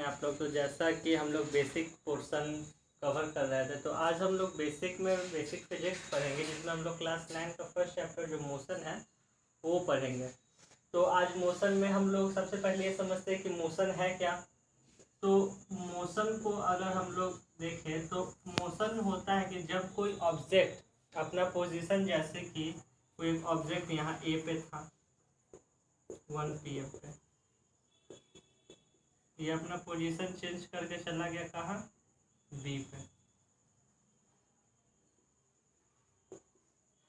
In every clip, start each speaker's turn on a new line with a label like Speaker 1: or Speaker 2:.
Speaker 1: हैं आप लोग। तो जैसा कि हम लोग बेसिक पोर्शन कवर कर रहे थे, तो आज हम लोग बेसिक फिजिक्स पढ़ेंगे, जिसमें हम लोग क्लास 9 का फर्स्ट चैप्टर जो मोशन है वो पढ़ेंगे। तो आज मोशन में हम लोग सबसे पहले ये समझते हैं कि मोशन है क्या। तो मोशन को अगर हम लोग देखें तो मोशन होता है कि जब कोई ऑब्जेक्ट अपना पोजीशन, जैसे कि कोई ऑब्जेक्ट यहाँ ए पे था 1 PM पे, ये अपना पोजीशन चेंज करके चला गया कहाँ, बी पे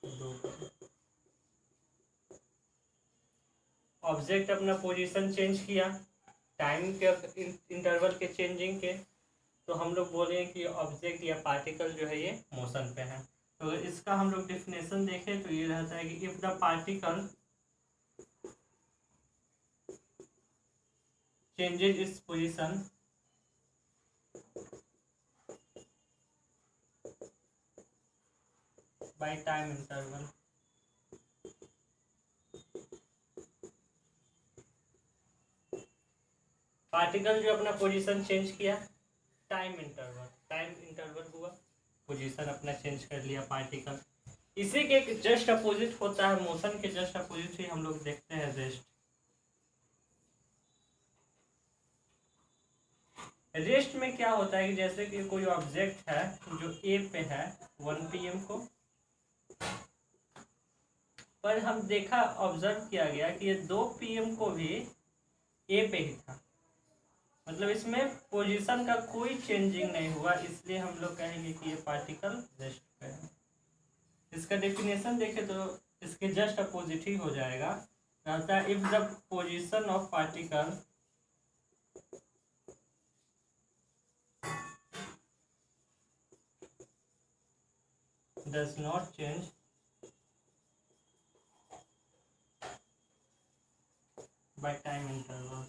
Speaker 1: 2 पे। ऑब्जेक्ट अपना पोजीशन चेंज किया टाइम के इंटरवल के चेंजिंग के, तो हम लोग बोलेंगे कि ऑब्जेक्ट या पार्टिकल जो है ये मोशन पे है। तो अगर इसका हम लोग डेफिनेशन देखें तो ये रहता है कि if the particle changes its position by time interval, particle जो अपना पोजीशन चेंज किया टाइम इंटरवल हुआ, पोजीशन अपना चेंज कर लिया पार्टिकल। इसी के जस्ट अपोजिट होता है, मोशन के जस्ट अपोजिट ही हम लोग देखते हैं रेस्ट। रेस्ट में क्या होता है कि जैसे कि कोई ऑब्जेक्ट है जो ए पे है 1 PM को, पर हम देखा ऑब्जर्व किया गया कि ये 2 PM को भी ए पे ही था, मतलब इसमें पोजीशन का कोई चेंजिंग नहीं हुआ, इसलिए हम लोग कहेंगे कि ये पार्टिकल रेस्ट पे है। इसका डेफिनेशन देखें तो इसके जस्ट अपोजिट ही हो जाएगा, रहता है if the position of particle does not change by time interval।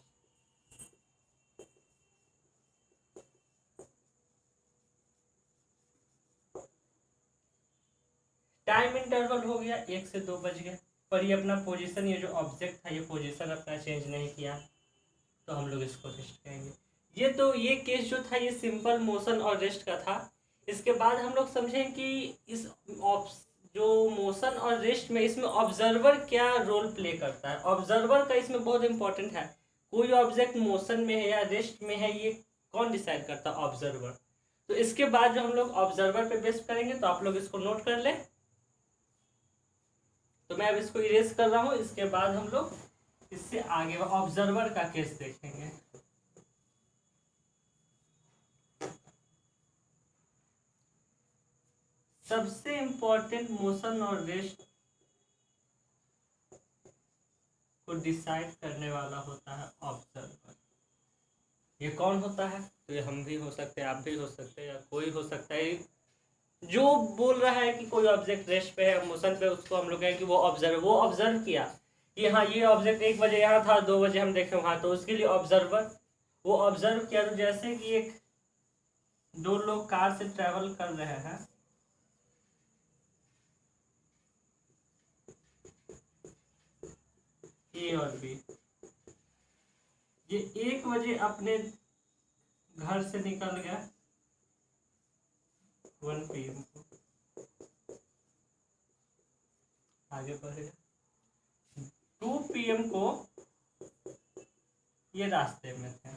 Speaker 1: Time interval हो गया 1 से 2 बज गए, पर ये अपना पोजीशन, ये जो ऑब्जेक्ट था ये पोजीशन अपना चेंज नहीं किया, तो हम लोग इसको रेस्ट कहेंगे। ये केस जो था ये सिंपल मोशन और रेस्ट का था। इसके बाद हम लोग समझें कि इस जो मोशन और रेस्ट में इसमें ऑब्जर्वर क्या रोल प्ले करता है। ऑब्जर्वर का इसमें बहुत इंपॉर्टेंट है। कोई ऑब्जेक्ट मोशन में है या रेस्ट में है, ये कौन डिसाइड करता है, ऑब्जर्वर। तो इसके बाद जो हम लोग ऑब्जर्वर पे बेस करेंगे, तो आप लोग इसको नोट कर लें। तो मैं अब इसको इरेज कर रहा हूँ, इसके बाद हम लोग इससे आगे ऑब्जर्वर का केस देखेंगे। सबसे इंपॉर्टेंट मोशन और रेस्ट को डिसाइड करने वाला होता है ऑब्जर्वर। ये कौन होता है, तो ये हम भी हो सकते हैं, आप भी हो सकते हैं, या कोई हो सकता है। जो बोल रहा है कि कोई ऑब्जेक्ट रेस्ट पे है, मोशन पे, उसको हम लोग कहें कि वो ऑब्जर्व किया कि हाँ ये ऑब्जेक्ट 1 बजे यहाँ था, 2 बजे हम देखे वहाँ, तो उसके लिए ऑब्जर्वर वो ऑब्जर्व किया। तो जैसे कि 2 लोग कार से ट्रेवल कर रहे हैं, ए और बी, ये 1 बजे अपने घर से निकल गया 1 PM को, आगे बढ़ेगा 2 PM को ये रास्ते में थे,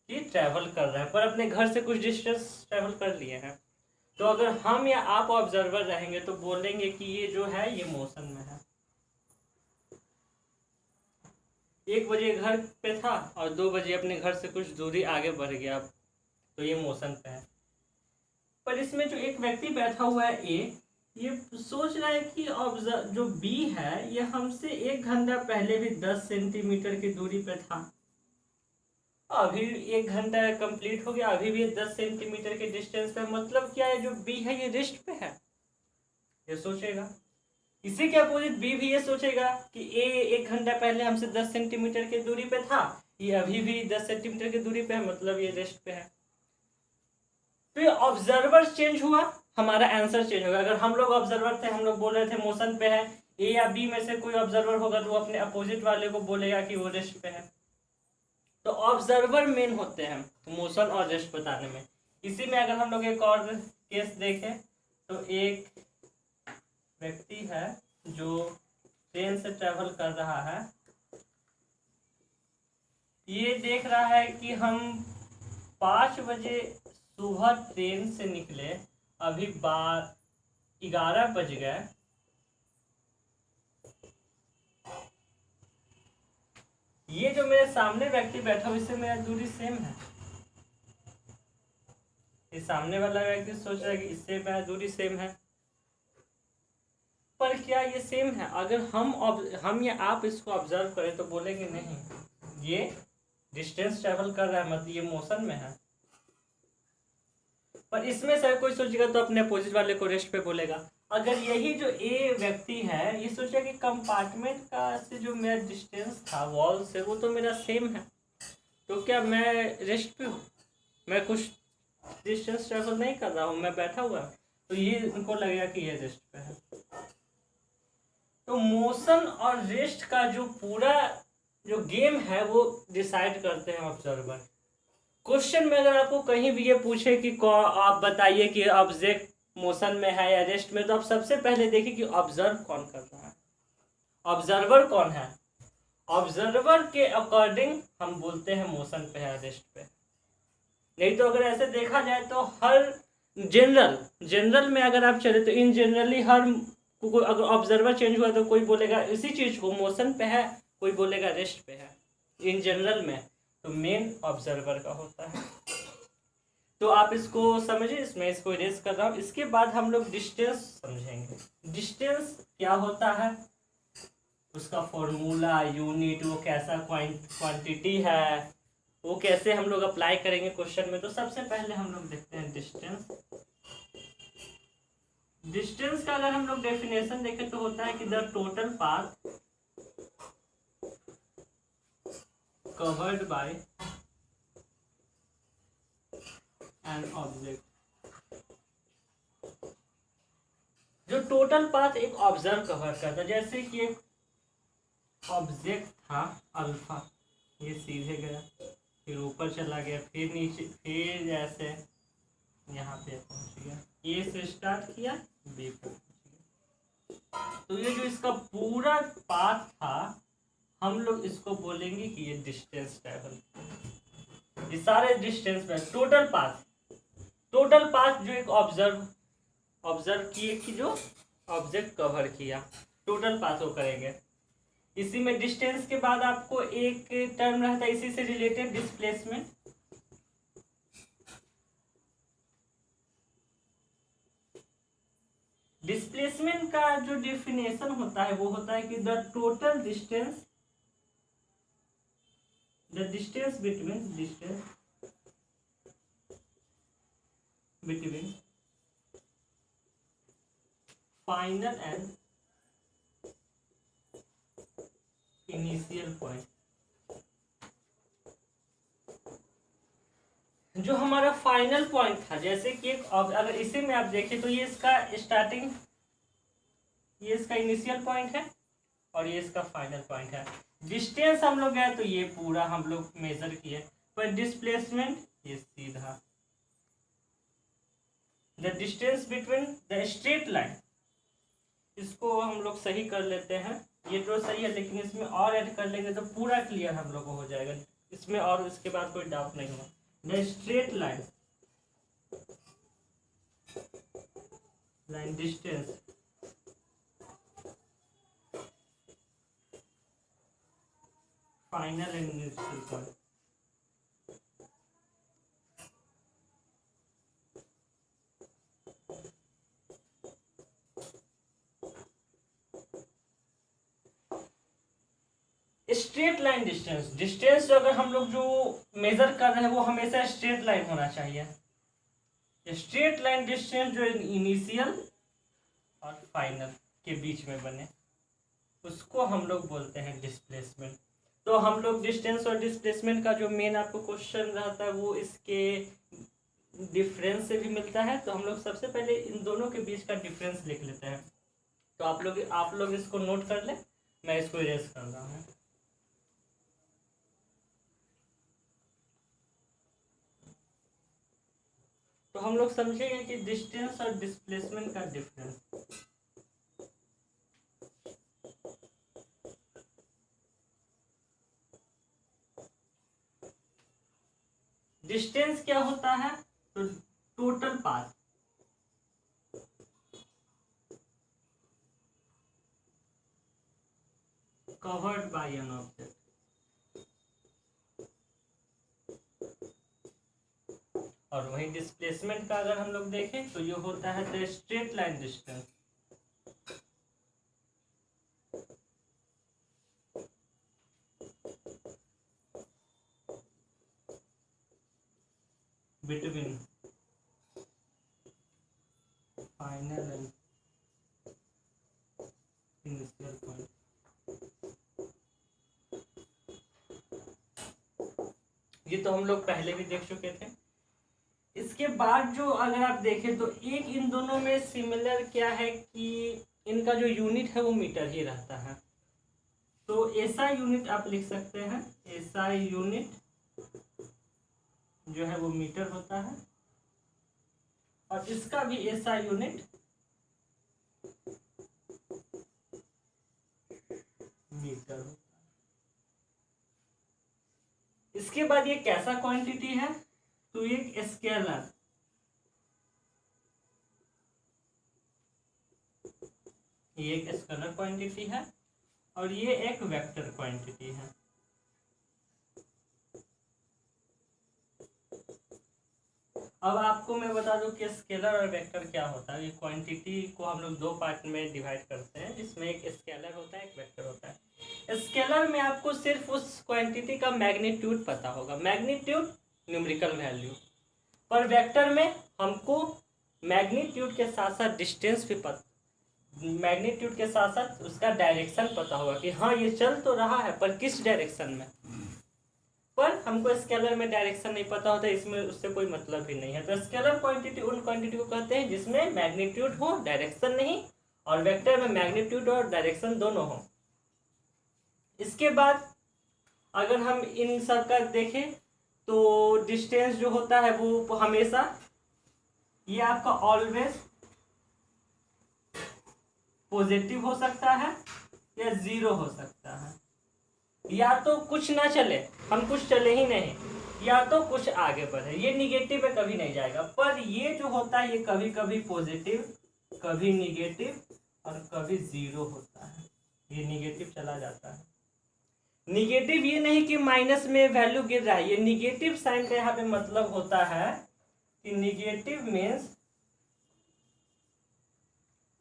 Speaker 1: ये ट्रैवल कर रहे हैं, पर अपने घर से कुछ डिस्टेंस ट्रैवल कर लिए हैं। तो अगर हम या आप ऑब्जर्वर रहेंगे तो बोलेंगे कि ये जो है ये मोशन में है। 1 बजे घर पे था और 2 बजे अपने घर से कुछ दूरी आगे बढ़ गया, तो ये मोशन पे है। पर इसमें जो एक व्यक्ति बैठा हुआ है ए, ये सोच रहा है कि जो बी है ये हमसे 1 घंटा पहले भी 10 सेंटीमीटर की दूरी पे था, अभी 1 घंटा कंप्लीट हो गया, अभी भी 10 सेंटीमीटर के डिस्टेंस पे, मतलब क्या है, जो बी है ये रेस्ट पे है, ये सोचेगा। इसी के अपोजिट बी भी ये सोचेगा कि ए 1 घंटा पहले हमसे 10 सेंटीमीटर की दूरी पे था, ये अभी भी 10 सेंटीमीटर की दूरी पे है, मतलब ये रेस्ट पे है। तो ये ऑब्जर्वर चेंज हुआ, हमारा आंसर चेंज होगा। अगर हम लोग ऑब्जर्वर थे, हम लोग बोल रहे थे मोशन पे है, ए या बी में से कोई ऑब्जर्वर होगा तो वो अपने अपोजिट वाले को बोलेगा कि वो रेस्ट पे है। तो ऑब्जर्वर मेन होते हैं मोशन और रेस्ट बताने में। इसी में अगर हम लोग एक और केस देखें तो एक व्यक्ति है जो ट्रेन से ट्रेवल कर रहा है, ये देख रहा है कि हम 5 बजे सुबह ट्रेन से निकले, अभी 11 बज गए। ये जो मेरे सामने व्यक्ति बैठा हुआ इससे मेरा दूरी सेम है। ये सामने वाला व्यक्ति सोच रहा है कि इससे मेरा दूरी सेम है, पर क्या ये सेम है? अगर हम या आप इसको ऑब्जर्व करें तो बोलेंगे नहीं, ये डिस्टेंस ट्रेवल कर रहा है, मतलब ये मोशन में है। पर इसमें से कोई सोचेगा तो अपने अपोजिट वाले को रेस्ट पे बोलेगा। अगर यही जो ए व्यक्ति है ये सोचा कि कंपार्टमेंट का से जो मेरा डिस्टेंस था वॉल से वो तो मेरा सेम है, तो क्या मैं रेस्ट पे हूँ? मैं कुछ डिस्टेंस ट्रेवल नहीं कर रहा हूँ, मैं बैठा हुआ। तो ये उनको लगेगा कि ये रेस्ट पे है। तो मोशन और रेस्ट का जो पूरा जो गेम है वो डिसाइड करते हैं ऑब्जर्वर। क्वेश्चन में अगर आपको कहीं भी ये पूछे कि आप बताइए कि ऑब्जेक्ट मोशन में है या रेस्ट में, तो आप सबसे पहले देखिए कि ऑब्जर्व कौन कर रहा है, ऑब्जर्वर कौन है। ऑब्जर्वर के अकॉर्डिंग हम बोलते हैं मोशन पे है रेस्ट पे। नहीं तो अगर ऐसे देखा जाए तो हर जनरल में अगर आप चले तो इन जनरली हर अगर ऑब्जर्वर चेंज हुआ तो कोई बोलेगा इसी चीज को मोशन पे है, कोई बोलेगा रेस्ट पे है। इन जनरल में तो मेन ऑब्जर्वर का होता है। तो आप इसको समझिए, इसमें इसको इरेज कर रहा हूँ। इसके बाद हम लोग डिस्टेंस समझेंगे। डिस्टेंस क्या होता है, उसका फॉर्मूला, यूनिट, वो कैसा क्वांटिटी है, वो कैसे हम लोग अप्लाई करेंगे क्वेश्चन में। तो सबसे पहले हम लोग देखते हैं डिस्टेंस। डिस्टेंस का अगर हम लोग डेफिनेशन देखें तो होता है कि the total path covered by an object. जो टोटल पाथ एक ऑब्जर्व कवर करता है, जैसे कि एक ऑब्जेक्ट था अल्फा, ये सीधे गया, फिर ऊपर चला गया, फिर नीचे, फिर जैसे यहाँ पे पहुंच गया, ए से स्टार्ट किया, बी पे पहुंच गया। तो ये जो इसका पूरा पाथ था हम लोग इसको बोलेंगे कि ये डिस्टेंस ट्रैवल। ये सारे डिस्टेंस में टोटल पाथ जो एक ऑब्जर्व किए कि जो ऑब्जेक्ट कवर किया, टोटल पाथ वो करेंगे। इसी में डिस्टेंस के बाद आपको एक टर्म रहता है इसी से रिलेटेड, डिस्प्लेसमेंट। डिस्प्लेसमेंट का जो डेफिनेशन होता है वो होता है कि the total distance, the distance between final and initial point. जो हमारा फाइनल पॉइंट था, जैसे कि एक अगर इसी में आप देखें तो ये इसका स्टार्टिंग, ये इसका इनिशियल पॉइंट है और ये इसका फाइनल पॉइंट है। डिस्टेंस हम लोग गए तो ये पूरा हम लोग मेजर किए, पर डिस्प्लेसमेंट ये सीधा। The distance between the straight line, इसको हम लोग सही कर लेते हैं, ये तो सही है लेकिन इसमें और ऐड कर लेंगे तो पूरा क्लियर हम लोग को हो जाएगा इसमें, और इसके बाद कोई डाउट नहीं होगा। The straight line distance final and initial point. Straight line distance जो अगर हम लोग जो मेजर कर रहे हैं वो हमेशा स्ट्रेट लाइन होना चाहिए। स्ट्रेट लाइन डिस्टेंस जो इनिशियल और फाइनल के बीच में बने उसको हम लोग बोलते हैं डिस्प्लेसमेंट। तो हम लोग डिस्टेंस और डिस्प्लेसमेंट का जो मेन आपको क्वेश्चन रहता है वो इसके डिफरेंस से भी मिलता है। तो हम लोग सबसे पहले इन दोनों के बीच का डिफरेंस लिख लेते हैं। तो आप लोग इसको नोट कर ले, मैं इसको इरेज कर रहा हूँ। तो हम लोग समझेंगे कि डिस्टेंस और डिस्प्लेसमेंट का डिफरेंस। डिस्टेंस क्या होता है? तो total path, covered by an object, और वही डिस्प्लेसमेंट का अगर हम लोग देखें तो ये होता है the straight line distance between final and initial point. ये तो हम लोग पहले भी देख चुके थे। इसके बाद जो अगर आप देखें तो एक इन दोनों में सिमिलर क्या है कि इनका जो यूनिट है वो मीटर ही रहता है। तो एसआई यूनिट आप लिख सकते हैं, एसआई यूनिट जो है वो मीटर होता है, और इसका भी एसआई यूनिट मीटर होता है। इसके बाद ये कैसा क्वांटिटी है? तो एक स्केलर, ये एक स्केलर क्वांटिटी है और ये एक वेक्टर क्वांटिटी है। अब आपको मैं बता दूं कि स्केलर और वेक्टर क्या होता है। ये क्वांटिटी को हम लोग दो पार्ट में डिवाइड करते हैं, जिसमें एक स्केलर होता है, एक वेक्टर होता है। स्केलर में आपको सिर्फ उस क्वांटिटी का मैग्नीट्यूड पता होगा, मैग्नीट्यूड न्यूमेरिकल वैल्यू। पर वेक्टर में हमको मैग्नीट्यूड के साथ साथ डिस्टेंस भी पता, मैग्नीट्यूड के साथ साथ उसका डायरेक्शन पता होगा कि हाँ ये चल तो रहा है पर किस डायरेक्शन में। पर हमको स्केलर में डायरेक्शन नहीं पता होता, इसमें उससे कोई मतलब ही नहीं है। तो स्केलर क्वांटिटी उन क्वांटिटी को कहते हैं जिसमें मैग्नीट्यूड हो, डायरेक्शन नहीं, और वेक्टर में मैग्नीट्यूड और डायरेक्शन दोनों हो। इसके बाद अगर हम इन सब का देखें तो डिस्टेंस जो होता है वो हमेशा, ये आपका ऑलवेज पॉजिटिव हो सकता है या जीरो हो सकता है, या तो कुछ ना चले, हम कुछ चले ही नहीं, या तो कुछ आगे बढ़े। ये निगेटिव में कभी नहीं जाएगा। पर ये जो होता है ये कभी कभी पॉजिटिव, कभी निगेटिव और कभी जीरो होता है। ये निगेटिव चला जाता है। निगेटिव ये नहीं कि माइनस में वैल्यू गिर रहा है, ये निगेटिव साइन का यहाँ पे मतलब होता है कि निगेटिव मीन्स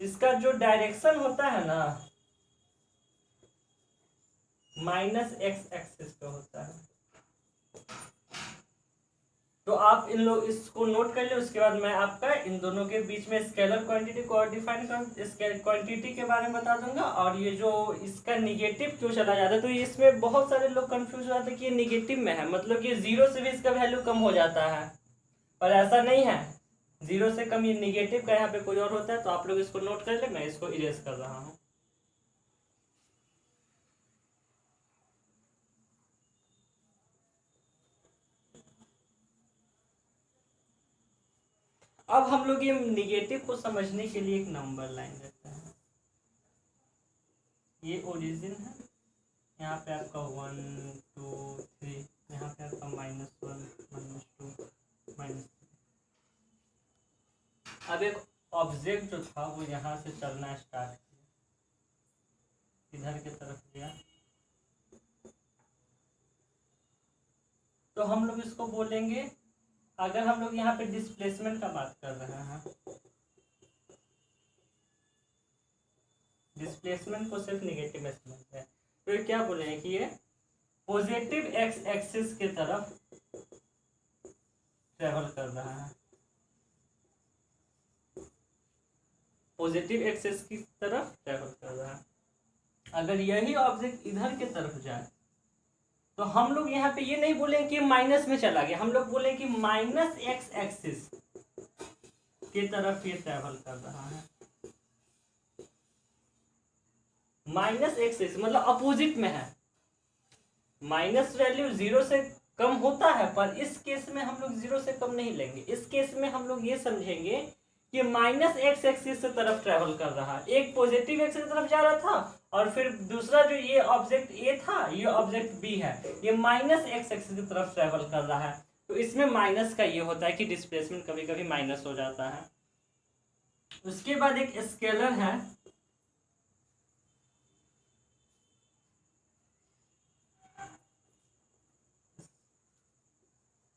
Speaker 1: इसका जो डायरेक्शन होता है ना माइनस एक्स एक्सिस पे होता है। तो आप इन लोग इसको नोट कर ले। उसके बाद मैं आपका इन दोनों के बीच में स्केलर क्वांटिटी को और डिफाइन कर, स्केलर क्वांटिटी के बारे में बता दूंगा। और ये जो इसका निगेटिव क्यों चला जाता है, तो इसमें बहुत सारे लोग कंफ्यूज हो जाते हैं कि ये निगेटिव में है, मतलब कि जीरो से भी इसका वैल्यू कम हो जाता है, पर ऐसा नहीं है। जीरो से कम ये निगेटिव का यहाँ पे कोई और होता है। तो आप लोग इसको नोट कर ले, मैं इसको इरेज कर रहा हूँ। अब हम लोग ये निगेटिव को समझने के लिए एक नंबर लाइन देते हैं। ये ओरिजिन है, यहाँ पे आपका 1 2 3, यहाँ पे आपका -1 -2 -3। अब एक ऑब्जेक्ट जो था वो यहाँ से चलना स्टार्ट किया, इधर की तरफ गया, तो हम लोग इसको बोलेंगे, अगर हम लोग यहाँ पे डिस्प्लेसमेंट का बात कर रहे हैं, डिस्प्लेसमेंट को सिर्फ निगेटिव में समझते हैं, तो ये क्या बोले हैं कि ये पॉजिटिव एक्स एक्सिस की तरफ ट्रेवल कर रहा है, पॉजिटिव एक्सिस की तरफ ट्रेवल कर रहा है। अगर यही ऑब्जेक्ट इधर की तरफ जाए तो हम लोग यहाँ पे ये नहीं बोलेंगे कि माइनस में चला गया, हम लोग बोले कि माइनस एक्स एक्सिस की तरफ ये ट्रेवल कर रहा है। माइनस एक्सिस मतलब अपोजिट में है, माइनस वैल्यू जीरो से कम होता है, पर इस केस में हम लोग 0 से कम नहीं लेंगे। इस केस में हम लोग ये समझेंगे कि माइनस एक्स एक्सिस से तरफ ट्रेवल कर रहा है, एक पॉजिटिव एक्स की तरफ जा रहा था और फिर दूसरा जो ये ऑब्जेक्ट ए था, ये ऑब्जेक्ट बी है, ये माइनस एक्स एक्सिस की तरफ ट्रेवल कर रहा है। तो इसमें माइनस का ये होता है कि डिस्प्लेसमेंट कभी कभी माइनस हो जाता है। उसके बाद एक स्केलर है,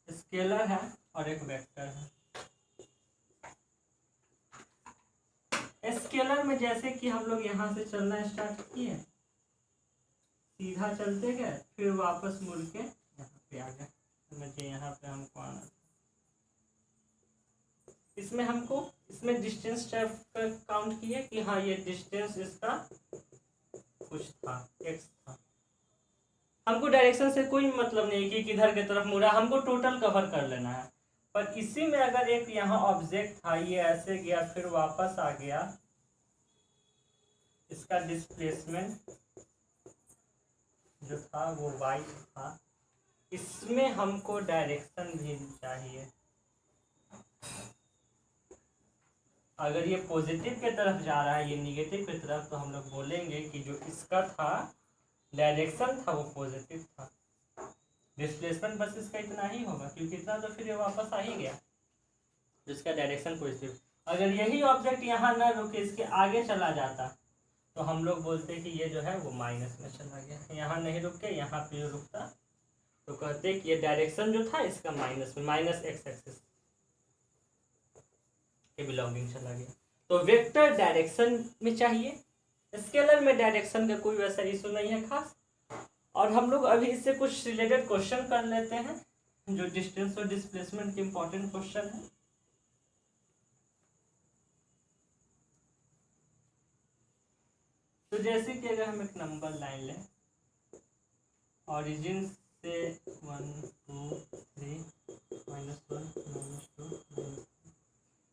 Speaker 1: स्केलर है और एक वेक्टर है। स्केलर में जैसे कि हम लोग यहाँ से चलना स्टार्ट किए, सीधा चलते गए, फिर वापस मुड़ के यहाँ पे आ गए। समझिए यहाँ पे हमको आना, इसमें हमको इसमें डिस्टेंस टाइप का काउंट किए कि हाँ ये डिस्टेंस इसका कुछ था, एक्स था। हमको डायरेक्शन से कोई मतलब नहीं कि किधर की तरफ मुड़ा, हमको टोटल कवर कर लेना है। पर इसी में अगर एक यहाँ ऑब्जेक्ट था, ये ऐसे गया फिर वापस आ गया, इसका डिस्प्लेसमेंट जो था वो y था, इसमें हमको डायरेक्शन भी चाहिए। अगर ये पॉजिटिव की तरफ जा रहा है, ये निगेटिव की तरफ, तो हम लोग बोलेंगे कि जो इसका था डायरेक्शन था वो पॉजिटिव था। डिस्प्लेसमेंट बस इसका इतना ही होगा, क्योंकि इतना तो फिर ये वापस आ ही गया, जिसका डायरेक्शन पॉजिटिव। अगर यही ऑब्जेक्ट यहाँ ना रुके, इसके आगे चला जाता, तो हम लोग बोलते कि ये जो है वो माइनस में चला गया। यहाँ नहीं रुक के यहाँ पे रुकता तो कहते कि ये डायरेक्शन जो था इसका माइनस में, माइनस एक्स एक्सिस के बिलोंगिंग चला गया। तो वेक्टर डायरेक्शन में चाहिए, स्केलर में डायरेक्शन का कोई वैसा इशू नहीं है खास। और हम लोग अभी इससे कुछ रिलेटेड क्वेश्चन कर लेते हैं, जो डिस्टेंस और डिस्प्लेसमेंट के इंपॉर्टेंट क्वेश्चन है। तो जैसे कि अगर हम एक नंबर लाइन लें, ऑरिजिन से 1 2 3 -1 -2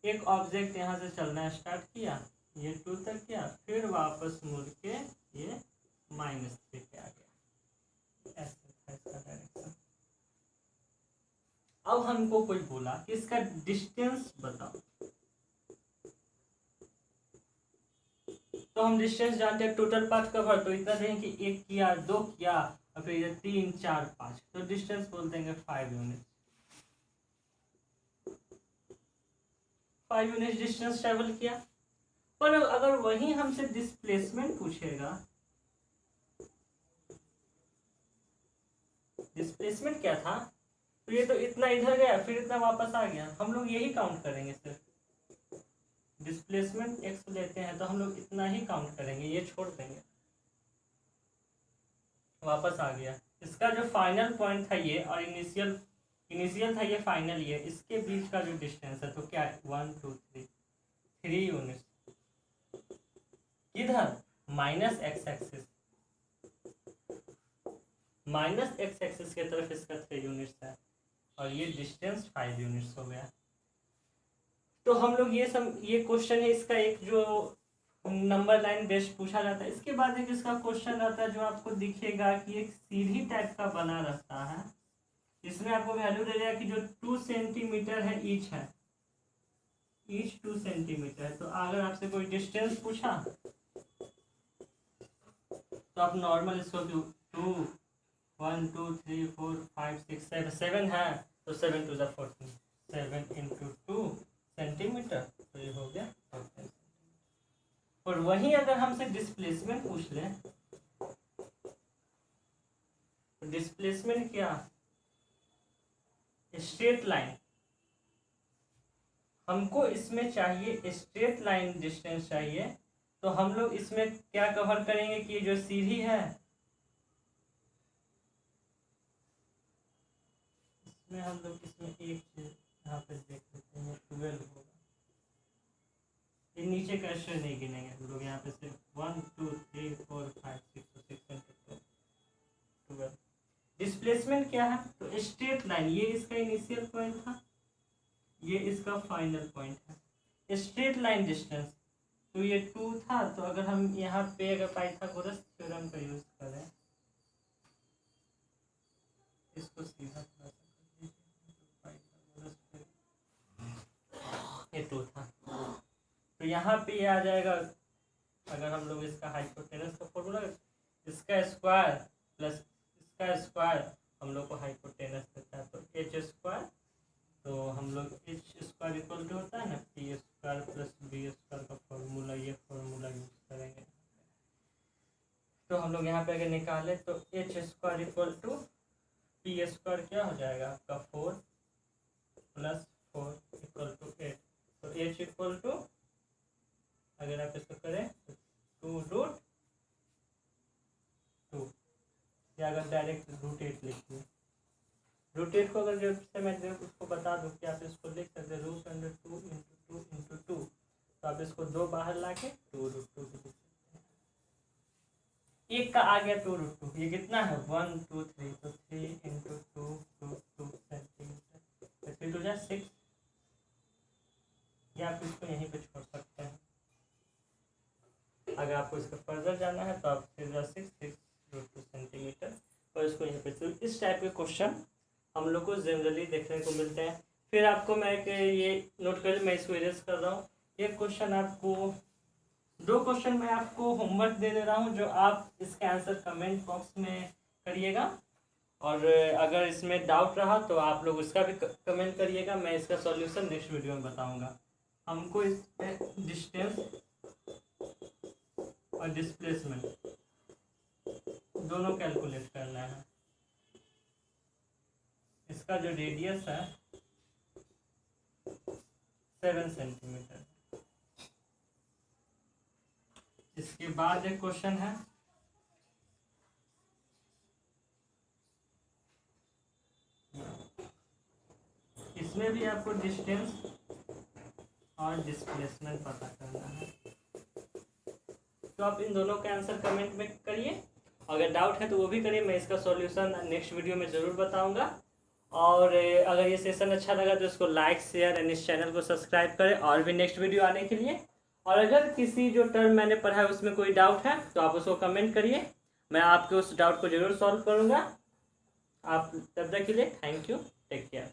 Speaker 1: एक ऑब्जेक्ट यहाँ से चलना स्टार्ट किया, ये 2 तक गया, फिर वापस मुड़ के ये -3 पे आ गया। ऐसे था इसका डायरेक्शन। अब हमको कोई बोला कि इसका डिस्टेंस बताओ, तो हम डिस्टेंस जानते हैं टोटल पाथ कवर, तो इतना दें कि 1 किया, 2 किया और फिर ये 3 4 5, तो डिस्टेंस बोल देंगे 5 यूनिट। 5 यूनिट डिस्टेंस ट्रेवल किया। पर अगर वही हमसे डिस्प्लेसमेंट पूछेगा, डिस्प्लेसमेंट क्या था, तो ये तो इतना इधर गया फिर इतना वापस आ गया, हम लोग यही काउंट करेंगे। सिर्फ डिस्प्लेसमेंट एक्स लेते हैं तो हम लोग इतना ही काउंट करेंगे, ये छोड़ देंगे। वापस आ गया, इसका जो फाइनल पॉइंट था ये, और इनिशियल था ये, फाइनल ये, इसके बीच का जो डिस्टेंस है तो क्या है 1 2 3 यूनिट। इधर minus x axis, minus x axis की तरफ इसका 3 यूनिट्स है और ये डिस्टेंस 5 यूनिट्स हो गया। तो हम लोग ये क्वेश्चन है इसका एक जो नंबर लाइन बेस्ड पूछा जाता है। इसके बाद एक इसका क्वेश्चन आता है जो आपको दिखेगा कि एक सीढ़ी टाइप का बना रहता है, इसमें आपको वैल्यू दे देगा कि जो 2 सेंटीमीटर है ईच है, ईच 2 सेंटीमीटर है। तो अगर आपसे कोई डिस्टेंस पूछा तो आप नॉर्मल इसको 2 1 2 3 4 5 6 7 7 है तो 7 टू 14, 7 × 2 सेंटीमीटर, तो ये हो गया 14। और वहीं अगर हमसे डिस्प्लेसमेंट पूछ लें, तो डिस्प्लेसमेंट क्या, स्ट्रेट लाइन, हमको इसमें चाहिए स्ट्रेट लाइन डिस्टेंस चाहिए। तो हम लोग इसमें क्या कवर करेंगे कि जो सीढ़ी है इसमें हम लोग इसमें एक चीज यहाँ पे देख लेते हैं, 12 होगा। ये नीचे कैसे नहीं गिनेंगे हम लोग, यहाँ पे सिर्फ 1 2 3 4 5 6 6 12। डिस्प्लेसमेंट क्या है, तो स्ट्रेट लाइन, ये इसका इनिशियल पॉइंट था, ये इसका फाइनल पॉइंट है। स्ट्रेट लाइन डिस्टेंस तो ये 2 था, तो अगर हम यहाँ पे अगर पाइथागोरस थ्योरम का यूज करें, इसको सीधा तो यहाँ पे ये आ जाएगा, अगर हम लोग इसका हाइपोटेनस का फॉर्मूला, इसका स्क्वायर प्लस इसका स्क्वायर हम लोग को हाइपोटेनस देता है, तो एच स्क्वायर, तो हम लोग एच स्क्वायर इक्वल टू होता है ना P square plus B square का फॉर्मूला, ये फॉर्मूला यूज करेंगे। तो हम लोग यहाँ पे अगर निकालें तो H square equal to P square क्या हो जाएगा आपका 4 प्लस 4 इक्वल टू 8, तो एच इक्वल टू अगर आप इसको करें तो 2√2, या अगर डायरेक्ट √8 लिखिए, √8 को अगर जो से मैं उसको बता दूँ कि आप इसको लिख सकते हैं √2 × 2 तो आप इसको 2 बाहर ला के 2√2 लिख सकते हैं। एक का आ गया 2√2, ये कितना है 1 2 3, तो 3 × 2 सेंटीमीटर, तो 3 2 6, या आप इसको यहीं पे छोड़ सकते हैं। अगर आपको इसका फर्दर जाना है तो आप 6 सेंटीमीटर, और इसको यहीं पे, तो इस टाइप के क्वेश्चन हम लोग को जनरली देखने को मिलते हैं। फिर आपको मैं ये नोट कर, मैं इसको इरेज कर रहा हूँ, ये क्वेश्चन आपको 2 क्वेश्चन मैं आपको होमवर्क दे रहा हूँ, जो आप इसका आंसर कमेंट बॉक्स में करिएगा, और अगर इसमें डाउट रहा तो आप लोग उसका भी कमेंट करिएगा, मैं इसका सॉल्यूशन नेक्स्ट वीडियो में बताऊंगा। हमको इस डिस्टेंस और डिस्प्लेसमेंट दोनों कैलकुलेट करना है। इसका जो रेडियस है 7 सेंटीमीटर। इसके बाद एक क्वेश्चन है, इसमें भी आपको डिस्टेंस और डिस्प्लेसमेंट पता करना है। तो आप इन दोनों के आंसर कमेंट में करिए, अगर डाउट है तो वो भी करिए, मैं इसका सॉल्यूशन नेक्स्ट वीडियो में ज़रूर बताऊंगा। और अगर ये सेशन अच्छा लगा तो इसको लाइक शेयर एंड इस चैनल को सब्सक्राइब करें और भी नेक्स्ट वीडियो आने के लिए। और अगर किसी जो टर्म मैंने पढ़ा है उसमें कोई डाउट है तो आप उसको कमेंट करिए, मैं आपके उस डाउट को ज़रूर सॉल्व करूँगा। आप तब तक के लिए थैंक यू, टेक केयर।